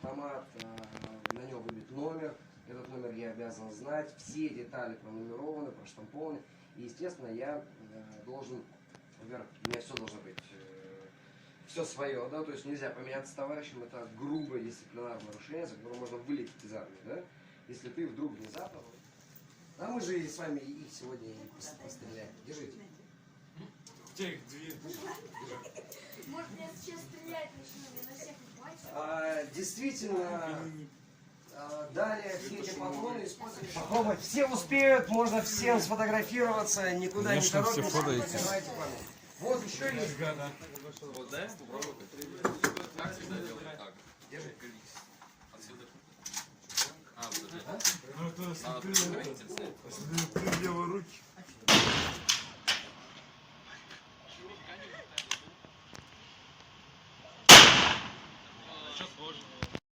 автомат, на нем выбит номер. Этот номер я обязан знать. Все детали пронумерованы, проштампованы. И, естественно, я должен, во-первых, у меня все должно быть, все свое, да, то есть нельзя поменяться с товарищем, это грубое дисциплинарное нарушение, за которое можно вылететь из армии, да, если ты вдруг внезапно... А мы же с вами и сегодня и постреляем. Держите. Может, я сейчас стрелять начну, я на всех хватит? Действительно, далее все эти патроны используют. Попробовать. Все успеют, можно всем сфотографироваться, никуда не торопитесь. Вот еще есть. Вот, да? Как всегда делать? Так. Держи. Отсюда. Надо границы снять. Ты делай руки. Сейчас сложно.